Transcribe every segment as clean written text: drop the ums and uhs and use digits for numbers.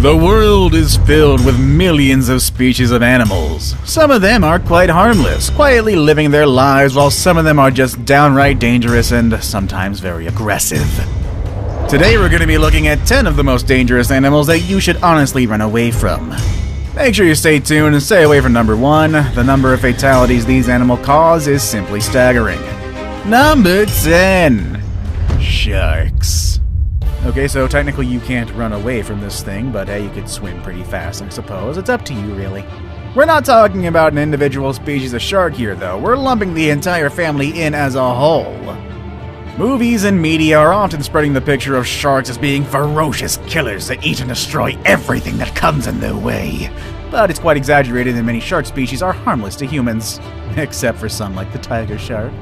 The world is filled with millions of species of animals. Some of them are quite harmless, quietly living their lives, while some of them are just downright dangerous and sometimes very aggressive. Today we're going to be looking at 10 of the most dangerous animals that you should honestly run away from. Make sure you stay tuned and stay away from number 1. The number of fatalities these animals cause is simply staggering. Number 10. Sharks. Okay, so technically you can't run away from this thing, but hey, you could swim pretty fast, I suppose. It's up to you, really. We're not talking about an individual species of shark here, though. We're lumping the entire family in as a whole. Movies and media are often spreading the picture of sharks as being ferocious killers that eat and destroy everything that comes in their way. But it's quite exaggerated, and many shark species are harmless to humans, except for some like the tiger shark.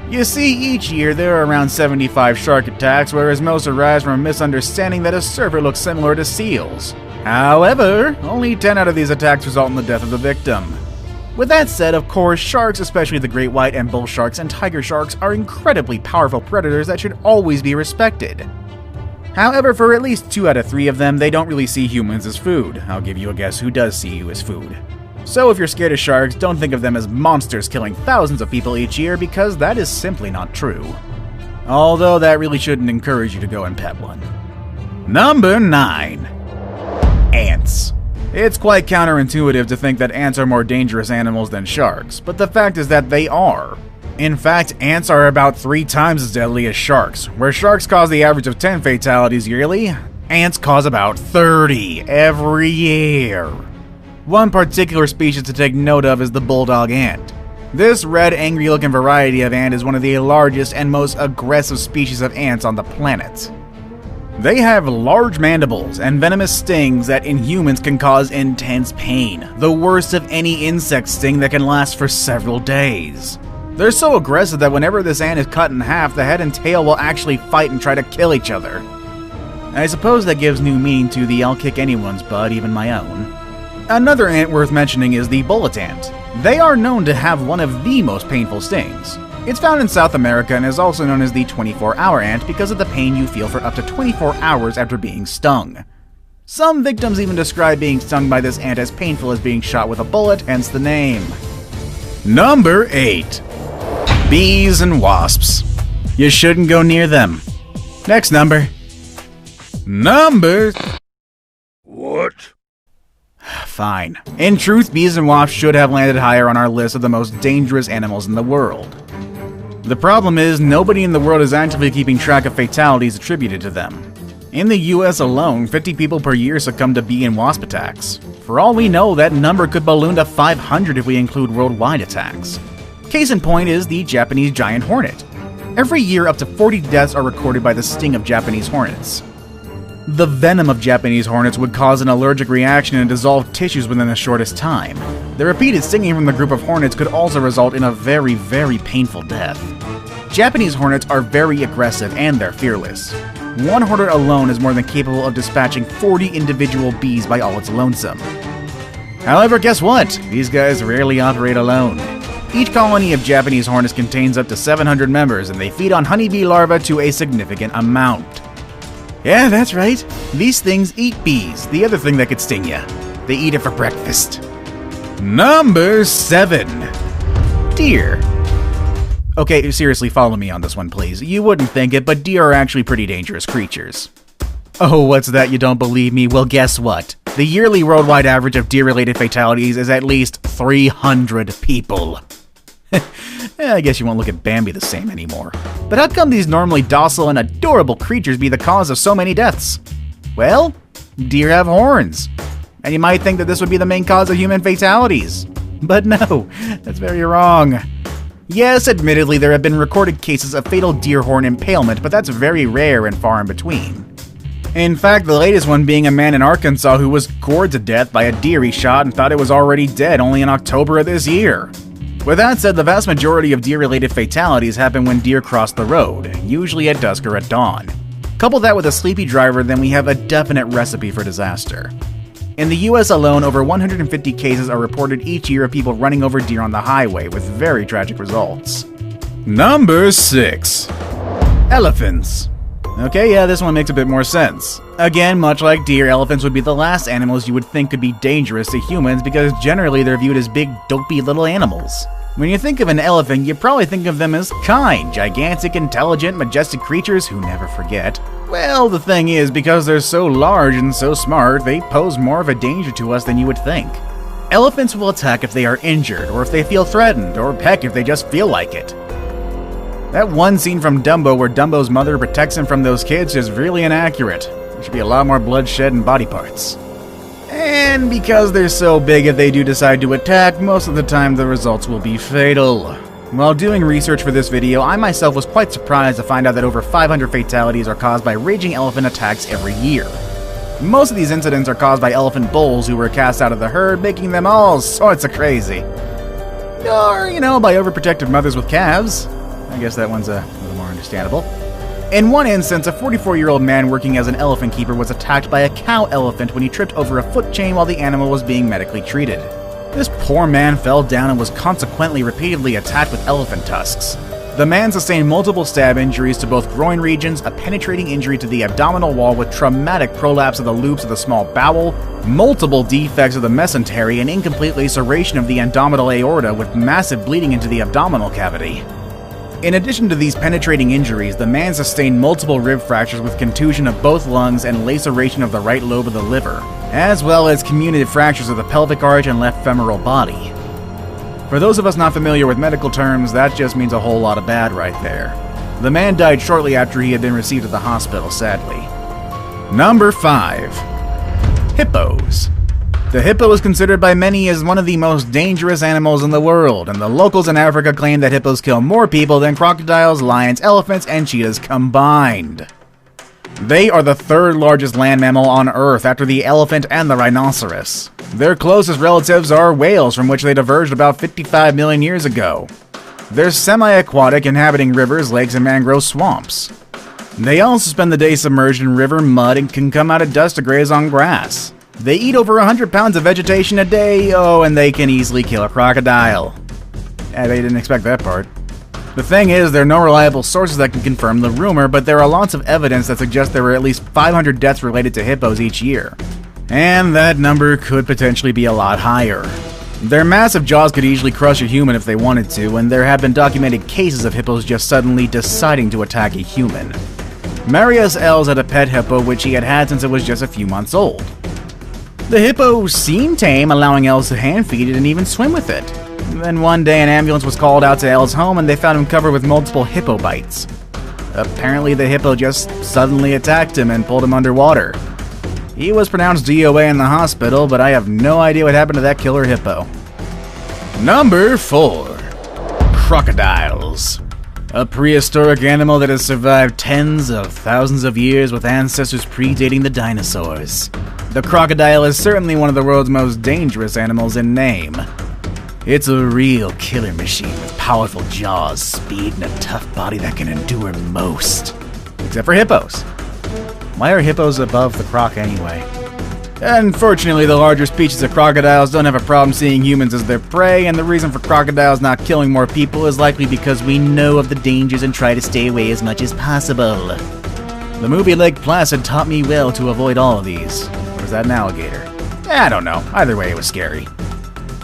You see, each year there are around 75 shark attacks, whereas most arise from a misunderstanding that a surfer looks similar to seals. However, only 10 out of these attacks result in the death of the victim. With that said, of course, sharks, especially the great white and bull sharks and tiger sharks, are incredibly powerful predators that should always be respected. However, for at least 2 out of 3 of them, they don't really see humans as food. I'll give you a guess who does see you as food. So if you're scared of sharks, don't think of them as monsters killing thousands of people each year, because that is simply not true. Although that really shouldn't encourage you to go and pet one. Number 9. Ants. It's quite counterintuitive to think that ants are more dangerous animals than sharks, but the fact is that they are. In fact, ants are about 3 times as deadly as sharks. Where sharks cause the average of 10 fatalities yearly, ants cause about 30 every year. One particular species to take note of is the bulldog ant. This red, angry-looking variety of ant is one of the largest and most aggressive species of ants on the planet. They have large mandibles and venomous stings that in humans can cause intense pain, the worst of any insect sting that can last for several days. They're so aggressive that whenever this ant is cut in half, the head and tail will actually fight and try to kill each other. I suppose that gives new meaning to the "I'll kick anyone's butt, even my own." Another ant worth mentioning is the bullet ant. They are known to have one of the most painful stings. It's found in South America and is also known as the 24-hour ant because of the pain you feel for up to 24 hours after being stung. Some victims even describe being stung by this ant as painful as being shot with a bullet, hence the name. Number 8. Bees and wasps. You shouldn't go near them. Next number. What? Fine. In truth, bees and wasps should have landed higher on our list of the most dangerous animals in the world. The problem is, nobody in the world is actively keeping track of fatalities attributed to them. In the US alone, 50 people per year succumb to bee and wasp attacks. For all we know, that number could balloon to 500 if we include worldwide attacks. Case in point is the Japanese giant hornet. Every year, up to 40 deaths are recorded by the sting of Japanese hornets. The venom of Japanese hornets would cause an allergic reaction and dissolve tissues within the shortest time. The repeated stinging from the group of hornets could also result in a very, very painful death. Japanese hornets are very aggressive and they're fearless. One hornet alone is more than capable of dispatching 40 individual bees by all its lonesome. However, guess what? These guys rarely operate alone. Each colony of Japanese hornets contains up to 700 members, and they feed on honeybee larvae to a significant amount. Yeah, that's right. These things eat bees, the other thing that could sting you. They eat it for breakfast. Number 7. Deer. Okay, seriously, follow me on this one, please. You wouldn't think it, but deer are actually pretty dangerous creatures. Oh, what's that? You don't believe me? Well, guess what? The yearly worldwide average of deer-related fatalities is at least 300 people. I guess you won't look at Bambi the same anymore. But how come these normally docile and adorable creatures be the cause of so many deaths? Well, deer have horns. And you might think that this would be the main cause of human fatalities. But no, that's very wrong. Yes, admittedly, there have been recorded cases of fatal deer horn impalement, but that's very rare and far in between. In fact, the latest one being a man in Arkansas who was gored to death by a deer he shot and thought it was already dead only in October of this year. With that said, the vast majority of deer-related fatalities happen when deer cross the road, usually at dusk or at dawn. Couple that with a sleepy driver, then we have a definite recipe for disaster. In the US alone, over 150 cases are reported each year of people running over deer on the highway, with very tragic results. Number 6. Elephants. Okay, yeah, this one makes a bit more sense. Again, much like deer, elephants would be the last animals you would think could be dangerous to humans because generally they're viewed as big, dopey little animals. When you think of an elephant, you probably think of them as kind, gigantic, intelligent, majestic creatures who never forget. Well, the thing is, because they're so large and so smart, they pose more of a danger to us than you would think. Elephants will attack if they are injured, or if they feel threatened, or heck, if they just feel like it. That one scene from Dumbo where Dumbo's mother protects him from those kids is really inaccurate. There should be a lot more bloodshed and body parts. And because they're so big, if they do decide to attack, most of the time the results will be fatal. While doing research for this video, I myself was quite surprised to find out that over 500 fatalities are caused by raging elephant attacks every year. Most of these incidents are caused by elephant bulls who were cast out of the herd, making them all sorts of crazy. Or, by overprotective mothers with calves. I guess that one's a little more understandable. In one instance, a 44-year-old man working as an elephant keeper was attacked by a cow elephant when he tripped over a foot chain while the animal was being medically treated. This poor man fell down and was consequently repeatedly attacked with elephant tusks. The man sustained multiple stab injuries to both groin regions, a penetrating injury to the abdominal wall with traumatic prolapse of the loops of the small bowel, multiple defects of the mesentery, and incomplete laceration of the abdominal aorta with massive bleeding into the abdominal cavity. In addition to these penetrating injuries, the man sustained multiple rib fractures with contusion of both lungs and laceration of the right lobe of the liver, as well as comminuted fractures of the pelvic arch and left femoral body. For those of us not familiar with medical terms, that just means a whole lot of bad right there. The man died shortly after he had been received at the hospital, sadly. Number 5. Hippos. The hippo is considered by many as one of the most dangerous animals in the world, and the locals in Africa claim that hippos kill more people than crocodiles, lions, elephants, and cheetahs combined. They are the third largest land mammal on Earth after the elephant and the rhinoceros. Their closest relatives are whales, from which they diverged about 55 million years ago. They're semi-aquatic, inhabiting rivers, lakes, and mangrove swamps. They also spend the day submerged in river mud and can come out at dusk to graze on grass. They eat over 100 pounds of vegetation a day, and they can easily kill a crocodile. Yeah, they didn't expect that part. The thing is, there are no reliable sources that can confirm the rumor, but there are lots of evidence that suggests there were at least 500 deaths related to hippos each year. And that number could potentially be a lot higher. Their massive jaws could easily crush a human if they wanted to, and there have been documented cases of hippos just suddenly deciding to attack a human. Marius Els had a pet hippo which he had had since it was just a few months old. The hippo seemed tame, allowing Els to hand feed it and even swim with it. Then one day an ambulance was called out to Els' home and they found him covered with multiple hippo bites. Apparently the hippo just suddenly attacked him and pulled him underwater. He was pronounced DOA in the hospital, but I have no idea what happened to that killer hippo. Number 4. Crocodiles. A prehistoric animal that has survived tens of thousands of years with ancestors predating the dinosaurs. The crocodile is certainly one of the world's most dangerous animals in name. It's a real killer machine with powerful jaws, speed, and a tough body that can endure most. Except for hippos. Why are hippos above the croc anyway? Unfortunately, the larger species of crocodiles don't have a problem seeing humans as their prey, and the reason for crocodiles not killing more people is likely because we know of the dangers and try to stay away as much as possible. The movie Lake Placid taught me well to avoid all of these. Or is that an alligator? I don't know. Either way, it was scary.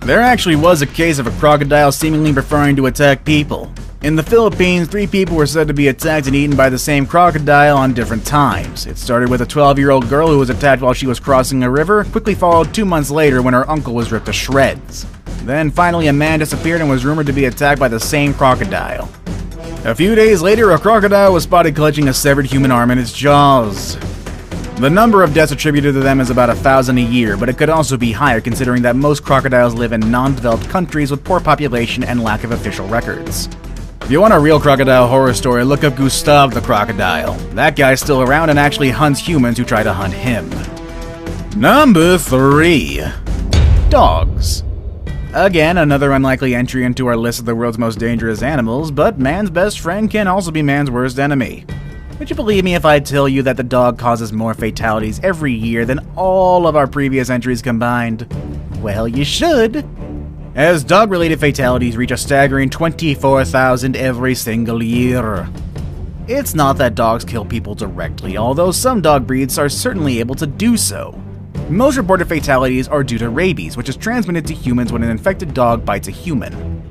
There actually was a case of a crocodile seemingly preferring to attack people. In the Philippines, 3 people were said to be attacked and eaten by the same crocodile on different times. It started with a 12-year-old girl who was attacked while she was crossing a river, quickly followed 2 months later when her uncle was ripped to shreds. Then finally a man disappeared and was rumored to be attacked by the same crocodile. A few days later, a crocodile was spotted clutching a severed human arm in its jaws. The number of deaths attributed to them is about 1,000 a year, but it could also be higher considering that most crocodiles live in non-developed countries with poor population and lack of official records. If you want a real crocodile horror story, look up Gustav the Crocodile. That guy's still around and actually hunts humans who try to hunt him. Number 3. Dogs. Again, another unlikely entry into our list of the world's most dangerous animals, but man's best friend can also be man's worst enemy. Would you believe me if I tell you that the dog causes more fatalities every year than all of our previous entries combined? Well, you should. As dog-related fatalities reach a staggering 24,000 every single year. It's not that dogs kill people directly, although some dog breeds are certainly able to do so. Most reported fatalities are due to rabies, which is transmitted to humans when an infected dog bites a human.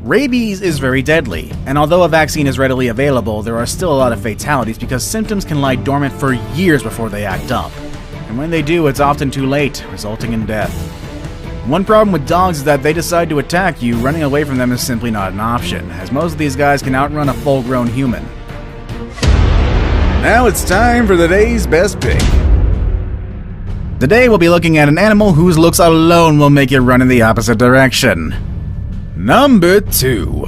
Rabies is very deadly, and although a vaccine is readily available, there are still a lot of fatalities because symptoms can lie dormant for years before they act up. And when they do, it's often too late, resulting in death. One problem with dogs is that they decide to attack you, running away from them is simply not an option, as most of these guys can outrun a full-grown human. Now it's time for the day's best pick. Today we'll be looking at an animal whose looks alone will make you run in the opposite direction. Number 2.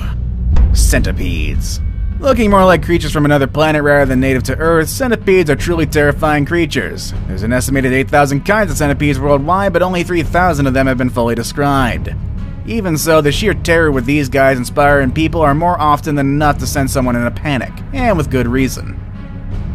Centipedes. Looking more like creatures from another planet rather than native to Earth, centipedes are truly terrifying creatures. There's an estimated 8,000 kinds of centipedes worldwide, but only 3,000 of them have been fully described. Even so, the sheer terror with these guys inspiring people are more often than enough to send someone in a panic, and with good reason.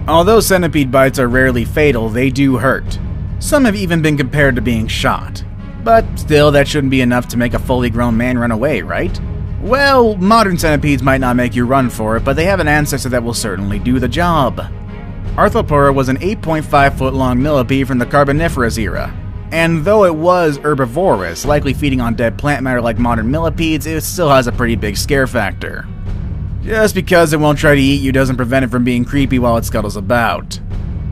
Although centipede bites are rarely fatal, they do hurt. Some have even been compared to being shot. But still, that shouldn't be enough to make a fully grown man run away, right? Well, modern centipedes might not make you run for it, but they have an ancestor that will certainly do the job. Arthropleura was an 8.5-foot long millipede from the Carboniferous era. And though it was herbivorous, likely feeding on dead plant matter like modern millipedes, it still has a pretty big scare factor. Just because it won't try to eat you doesn't prevent it from being creepy while it scuttles about.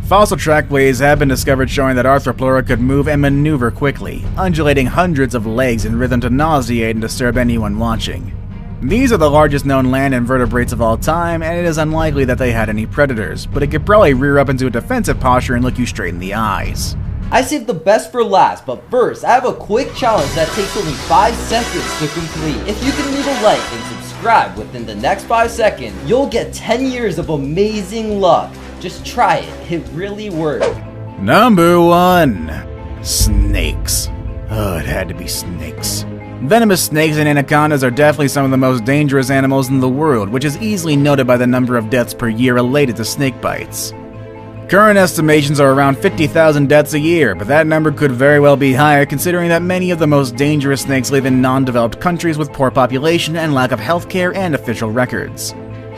Fossil trackways have been discovered showing that Arthropleura could move and maneuver quickly, undulating hundreds of legs in rhythm to nauseate and disturb anyone watching. These are the largest known land invertebrates of all time, and it is unlikely that they had any predators, but it could probably rear up into a defensive posture and look you straight in the eyes. I saved the best for last, but first, I have a quick challenge that takes only 5 seconds to complete. If you can leave a like and subscribe within the next 5 seconds, you'll get 10 years of amazing luck. Just try it, it really works. Number 1. Snakes. Oh, it had to be snakes. Venomous snakes and anacondas are definitely some of the most dangerous animals in the world, which is easily noted by the number of deaths per year related to snake bites. Current estimations are around 50,000 deaths a year, but that number could very well be higher considering that many of the most dangerous snakes live in non-developed countries with poor population and lack of healthcare and official records.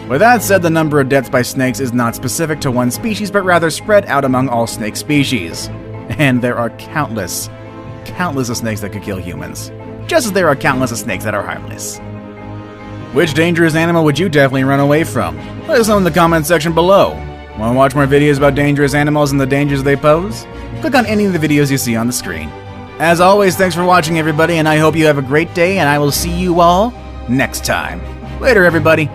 With that said, the number of deaths by snakes is not specific to one species, but rather spread out among all snake species. And there are countless of snakes that could kill humans. Just as there are countless of snakes that are harmless. Which dangerous animal would you definitely run away from? Let us know in the comment section below. Want to watch more videos about dangerous animals and the dangers they pose? Click on any of the videos you see on the screen. As always, thanks for watching everybody, and I hope you have a great day, and I will see you all next time. Later, everybody.